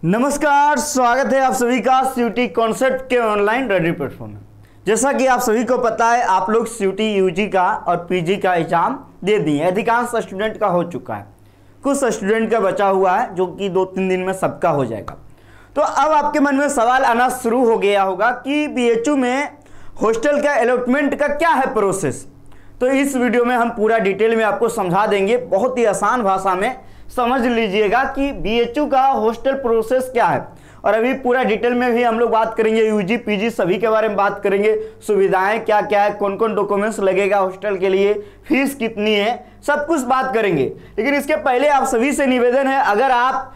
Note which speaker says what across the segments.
Speaker 1: नमस्कार, स्वागत है आप सभी का सीयूटी कॉन्सेप्ट के ऑनलाइन रेडी प्लेटफॉर्म में। जैसा कि आप सभी को पता है, आप लोग सीयूटी यूजी का और पीजी का एग्जाम दे दिए। अधिकांश स्टूडेंट का हो चुका है, कुछ स्टूडेंट का बचा हुआ है जो कि 2-3 दिन में सबका हो जाएगा। तो अब आपके मन में सवाल आना शुरू हो गया होगा कि बीएचयू में हॉस्टल का अलॉटमेंट का क्या है प्रोसेस। तो इस वीडियो में हम पूरा डिटेल में आपको समझा देंगे, बहुत ही आसान भाषा में समझ लीजिएगा कि बीएचयू का हॉस्टल प्रोसेस क्या है। और अभी पूरा डिटेल में भी हम लोग बात करेंगे, यूजी पीजी सभी के बारे में बात करेंगे, सुविधाएं क्या क्या है, कौन कौन डॉक्यूमेंट्स लगेगा हॉस्टल के लिए, फीस कितनी है, सब कुछ बात करेंगे। लेकिन इसके पहले आप सभी से निवेदन है, अगर आप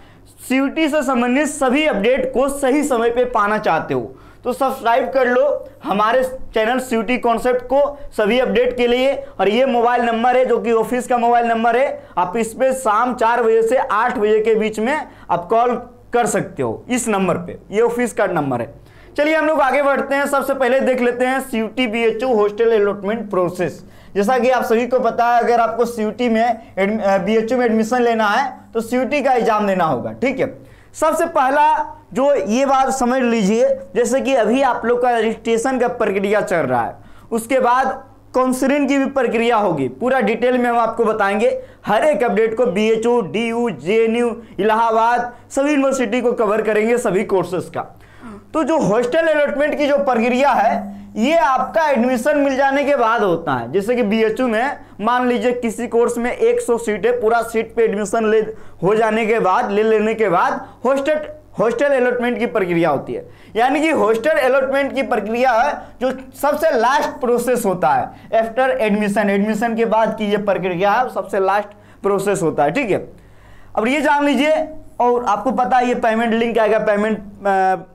Speaker 1: सीयूटी से संबंधित सभी अपडेट को सही समय पे पाना चाहते हो तो सब्सक्राइब कर लो हमारे चैनल सीयूटी कॉन्सेप्ट को सभी अपडेट के लिए। और ये मोबाइल नंबर है जो कि ऑफिस का मोबाइल नंबर है, आप इस पे शाम 4 बजे से 8 बजे के बीच में आप कॉल कर सकते हो इस नंबर पे, ये ऑफिस का नंबर है। चलिए हम लोग आगे बढ़ते हैं। सबसे पहले देख लेते हैं CUET BHU hostel allotment process. जैसा कि आप सभी को पता है, अगर आपको सीयूटी में बीएचयू में एडमिशन लेना है तो सीयूटी का एग्जाम देना होगा, ठीक है। सबसे पहला जो ये बात समझ लीजिए, जैसे कि अभी आप लोग का रजिस्ट्रेशन का प्रक्रिया चल रहा है, उसके बाद काउंसलिंग की भी प्रक्रिया होगी, पूरा डिटेल में हम आपको बताएंगे। हर एक अपडेट को बीएचयू, डीयू, जेएनयू, इलाहाबाद सभी यूनिवर्सिटी को कवर करेंगे, सभी कोर्सेज का। तो जो हॉस्टल अलॉटमेंट की जो प्रक्रिया है, ये आपका एडमिशन मिल जाने के बाद होता है। जैसे कि बीएचयू में मान लीजिए किसी कोर्स में 100 सीट है, पूरा सीट पे एडमिशन हो जाने के बाद, ले लेने के बाद हॉस्टल अलॉटमेंट की प्रक्रिया होती है। यानी कि हॉस्टल अलॉटमेंट की प्रक्रिया है जो सबसे लास्ट प्रोसेस होता है आफ्टर एडमिशन के बाद की ये प्रक्रिया है, सबसे लास्ट प्रोसेस होता है, ठीक है। अब ये जान लीजिए, और आपको पता है ये पेमेंट लिंक आएगा, पेमेंट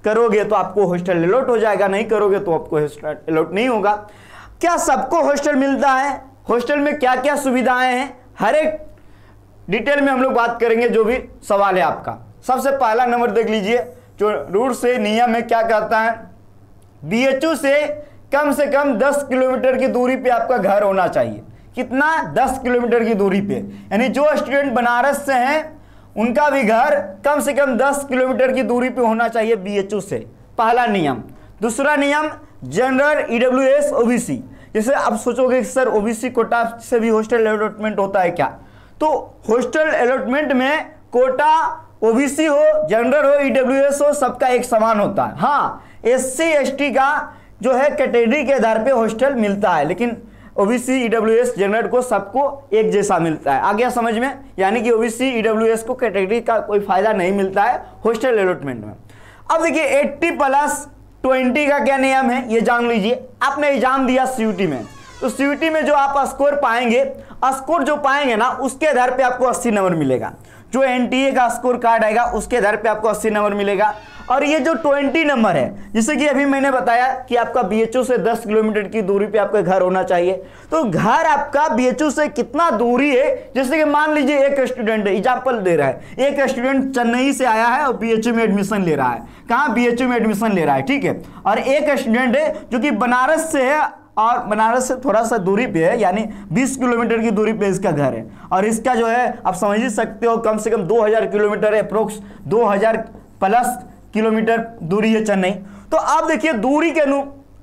Speaker 1: करोगे तो आपको हॉस्टल अलॉट हो जाएगा, नहीं करोगे तो आपको हॉस्टल अलॉट नहीं होगा। क्या सबको हॉस्टल मिलता है, हॉस्टल में क्या क्या सुविधाएं हैं, हर एक डिटेल में हम लोग बात करेंगे जो भी सवाल है आपका। सबसे पहला नंबर देख लीजिए, जो रूल से नियम है क्या कहता है, बीएचयू से कम 10 किलोमीटर की दूरी पे आपका घर होना चाहिए। कितना? 10 किलोमीटर की दूरी पे। यानी जो स्टूडेंट बनारस से हैं उनका भी घर कम से कम 10 किलोमीटर की दूरी पे होना चाहिए बीएचयू से, पहला नियम। दूसरा नियम, जनरल, ईडब्ल्यूएस, ओबीसी। जैसे आप सोचोगे सर ओबीसी कोटा से भी हॉस्टल अलॉटमेंट होता है क्या? तो हॉस्टल अलॉटमेंट में कोटा ओबीसी हो, जनरल हो, ईडब्ल्यूएस हो, सबका एक समान होता है। हाँ, एससी एसटी का जो है कैटेगरी के आधार पे हॉस्टल मिलता है, लेकिन ओबीसी, ईडब्ल्यूएस, जनरल को सबको एक जैसा मिलता है। आ गया समझ में? यानी कि ओबीसी, ईडब्ल्यूएस को कैटेगरी का कोई फायदा नहीं मिलता है हॉस्टल अलॉटमेंट में। अब देखिए 80+20 का क्या नियम है ये जान लीजिए। आपने एग्जाम दिया सीयूटी में, तो सीयूटी में जो आप स्कोर पाएंगे, स्कोर जो पाएंगे ना, उसके आधार पे आपको 80 नंबर मिलेगा। जो एनटीए का स्कोर कार्ड आएगा उसके आधार पे आपको 80 नंबर मिलेगा। और ये जो 20 नंबर है, जैसे कि अभी मैंने बताया कि आपका बीएचयू से 10 किलोमीटर की दूरी पे आपका घर होना चाहिए। तो घर आपका बीएचयू से कितना दूरी है, जैसे कि मान लीजिए एक स्टूडेंट है, एग्जाम्पल दे रहा है, एक स्टूडेंट चेन्नई से आया है और बीएचयू में एडमिशन ले रहा है। कहाँ? बीएचयू में एडमिशन ले रहा है, ठीक है। और एक स्टूडेंट है जो कि बनारस से है और बनारस से थोड़ा सा दूरी पे है, यानी 20 किलोमीटर की दूरी पे इसका घर है। और इसका जो है आप समझ ही सकते हो, कम से कम 2000 किलोमीटर है, अप्रोक्स 2000+ किलोमीटर दूरी है चेन्नई। तो आप देखिए दूरी के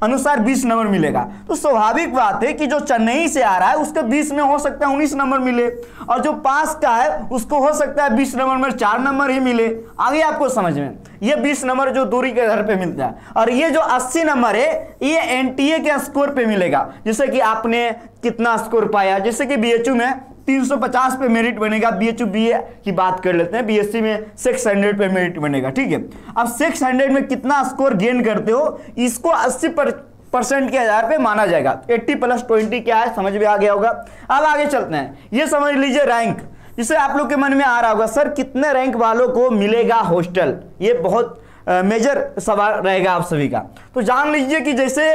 Speaker 1: अनुसार 20 नंबर मिलेगा। तो स्वाभाविक बात है कि जो चेन्नई से आ रहा है उसके 20 में हो सकता है 19 नंबर मिले, और जो पास का है उसको हो सकता है 20 नंबर में 4 नंबर ही मिले। आगे आपको समझ में, ये 20 नंबर जो दूरी के आधार पे मिलता है। और ये जो 80 नंबर है ये एनटीए के स्कोर पे मिलेगा। जैसे कि आपने कितना स्कोर पाया, जैसे कि बीएचयू में 350 पे मेरिट बनेगा, बीएचयू बीए की बात कर लेते हैं, बीएससी में 600 पे मेरिट बनेगा, ठीक है। अब 600 में कितना स्कोर गेन करते हो, इसको 80% के आधार पे माना जाएगा। 80+20 क्या है समझ में आ गया होगा। अब आगे चलते हैं, ये समझ लीजिए रैंक। जिससे आप लोग के मन में आ रहा होगा सर कितने रैंक वालों को मिलेगा हॉस्टल, ये बहुत मेजर सवाल रहेगा आप सभी का। तो जान लीजिए कि जैसे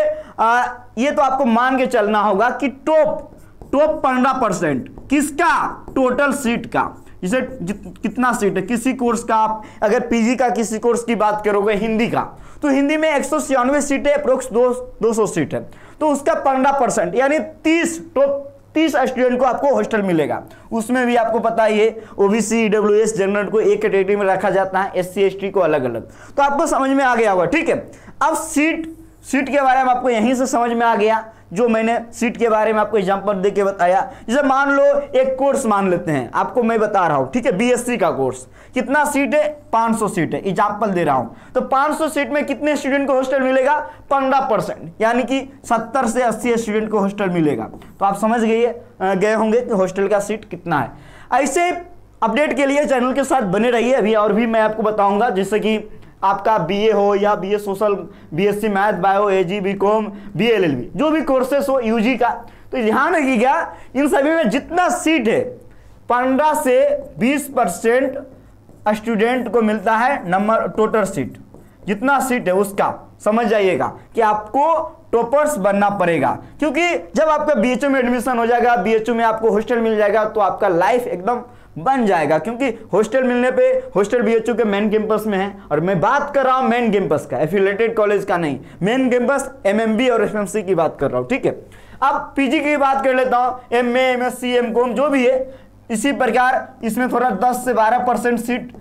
Speaker 1: ये तो आपको मान के चलना होगा कि टॉप 15% किसका, टोटल सीट का। जैसे कितना सीट है किसी कोर्स का, आप अगर पीजी का किसी कोर्स की बात करोगे हिंदी का, तो हिंदी में 196 सीट है, अप्रोक्स 200 सीट है, तो उसका 15% यानी 30 टॉप 30 स्टूडेंट को आपको हॉस्टल मिलेगा। उसमें भी आपको पता ही है ओबीसी ईडब्ल्यूएस जनरल को एक कैटेगरी में रखा जाता है, एससी एसटी को अलग अलग। तो आपको समझ में आ गया होगा, ठीक है। अब सीट के बारे में आपको यहीं से समझ में आ गया, जो मैंने सीट के बारे में आपको एग्जांपल देके बताया। जैसे मान लो एक कोर्स मान लेते हैं, आपको मैं बता रहा हूं, ठीक है, बीएससी का कोर्स, कितना सीट है, 500 सीट है, एग्जांपल दे रहा हूं। तो 500 सीट में कितने स्टूडेंट को हॉस्टल मिलेगा, 15%, यानी कि 70 से 80 स्टूडेंट को हॉस्टल मिलेगा। तो आप समझ गए होंगे कि हॉस्टल का सीट कितना है। ऐसे अपडेट के लिए चैनल के साथ बने रहिए। अभी और भी मैं आपको बताऊंगा, जैसे कि आपका बीए हो या BA social, BSc math, bio, AG, BCom, BA LLB, जो भी कोर्सेस हो यूजी का, तो ध्यान रखिएगा इन सभी में जितना सीट है 15 से 20% स्टूडेंट को मिलता है नंबर, टोटल सीट जितना सीट है उसका समझ जाइएगा कि आपको टॉपर्स बनना पड़ेगा। क्योंकि जब आपका बीएचयू में एडमिशन हो जाएगा, बीएचयू में आपको हॉस्टल मिल जाएगा, तो आपका लाइफ एकदम बन जाएगा। क्योंकि हॉस्टल मिलने पे, हॉस्टल बीएचयू के मेन कैंपस में है, और मैं बात कर रहा हूं मेन कैंपस का, एफिलिएटेड कॉलेज का नहीं, मेन कैंपस एमएमबी और एफएमसी की बात कर रहा हूं, ठीक है। अब पीजी की बात कर लेता हूं, एमए, एमएससी, एमकॉम जो भी है, इसी प्रकार इसमें थोड़ा 10 से 12% सीट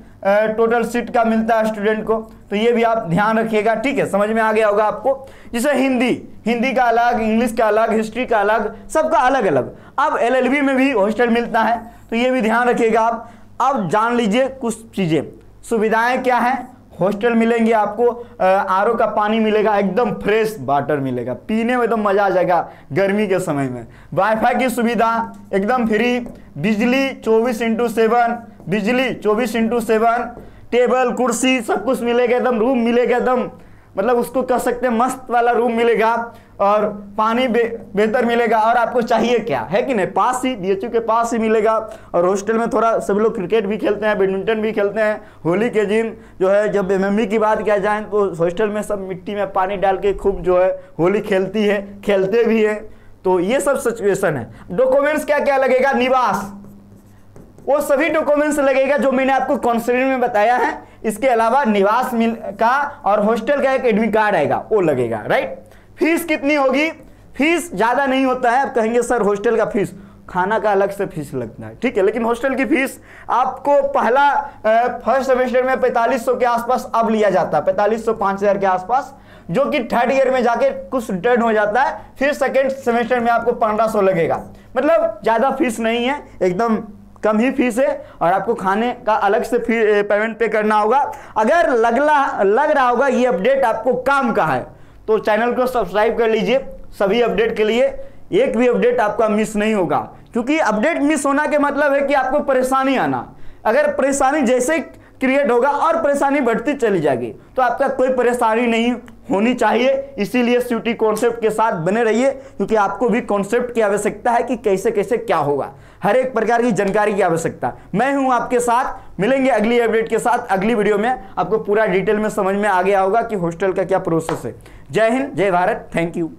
Speaker 1: टोटल सीट का मिलता है स्टूडेंट को। तो ये भी आप ध्यान रखिएगा, ठीक है, समझ में आ गया होगा आपको। जैसे हिंदी का अलग, इंग्लिश का अलग, हिस्ट्री का अलग, सबका अलग अलग। अब एलएलबी में भी हॉस्टल मिलता है, तो ये भी ध्यान रखिएगा आप। अब जान लीजिए कुछ चीजें, सुविधाएं क्या है। हॉस्टल मिलेंगे आपको, आरओ का पानी मिलेगा, एकदम फ्रेश वाटर मिलेगा, पीने में एकदम मजा आ जाएगा गर्मी के समय में। वाईफाई की सुविधा एकदम फ्री, बिजली 24/7, बिजली 24/7, टेबल कुर्सी सब कुछ मिलेगा, एकदम रूम मिलेगा, एकदम मतलब उसको कह सकते हैं मस्त वाला रूम मिलेगा, और पानी बेहतर मिलेगा। और आपको चाहिए क्या है कि नहीं, पास ही, बीएचयू के पास ही मिलेगा। और हॉस्टल में थोड़ा सब लोग क्रिकेट भी खेलते हैं, बैडमिंटन भी खेलते हैं, होली के दिन जो है, जब एमएमबी की बात किया जाए तो हॉस्टल में सब मिट्टी में पानी डाल के खूब जो है होली खेलते भी है। तो ये सब सिचुएशन है। डॉक्यूमेंट्स क्या क्या लगेगा, निवास, वो सभी डॉक्यूमेंट्स लगेगा जो मैंने आपको काउंसलिंग में बताया है। इसके अलावा निवास का और हॉस्टल का एक एडमिट कार्ड आएगा, वो लगेगा, राइट। फीस कितनी होगी, फीस ज्यादा नहीं होता है। आप कहेंगे सर हॉस्टल का फीस, खाना का अलग से फीस लगता है, ठीक है, लेकिन हॉस्टल की फीस आपको पहला फर्स्ट सेमेस्टर में 4500 के आसपास अब लिया जाता है, 4500 5000 के आसपास, जो कि थर्ड ईयर में जाके कुछ रिटर्न हो जाता है। फिर सेकेंड सेमेस्टर में आपको 1500 लगेगा। मतलब ज्यादा फीस नहीं है, एकदम कम ही फीस है, और आपको खाने का अलग से पेमेंट पे करना होगा। अगर लग रहा होगा ये अपडेट आपको काम का है, तो चैनल को सब्सक्राइब कर लीजिए सभी अपडेट के लिए, एक भी अपडेट आपका मिस नहीं होगा। क्योंकि अपडेट मिस होना के मतलब है कि आपको परेशानी आना। अगर परेशानी जैसे क्रिएट होगा और परेशानी बढ़ती चली जाएगी, तो आपका कोई परेशानी नहीं होनी चाहिए। इसीलिए सीयूटी कॉन्सेप्ट के साथ बने रहिए, क्योंकि आपको भी कॉन्सेप्ट की आवश्यकता है कि कैसे कैसे क्या होगा, हर एक प्रकार की जानकारी की आवश्यकता। मैं हूं आपके साथ, मिलेंगे अगली अपडेट के साथ अगली वीडियो में। आपको पूरा डिटेल में समझ में आ गया होगा कि हॉस्टल का क्या प्रोसेस है। जय हिंद, जय भारत, थैंक यू।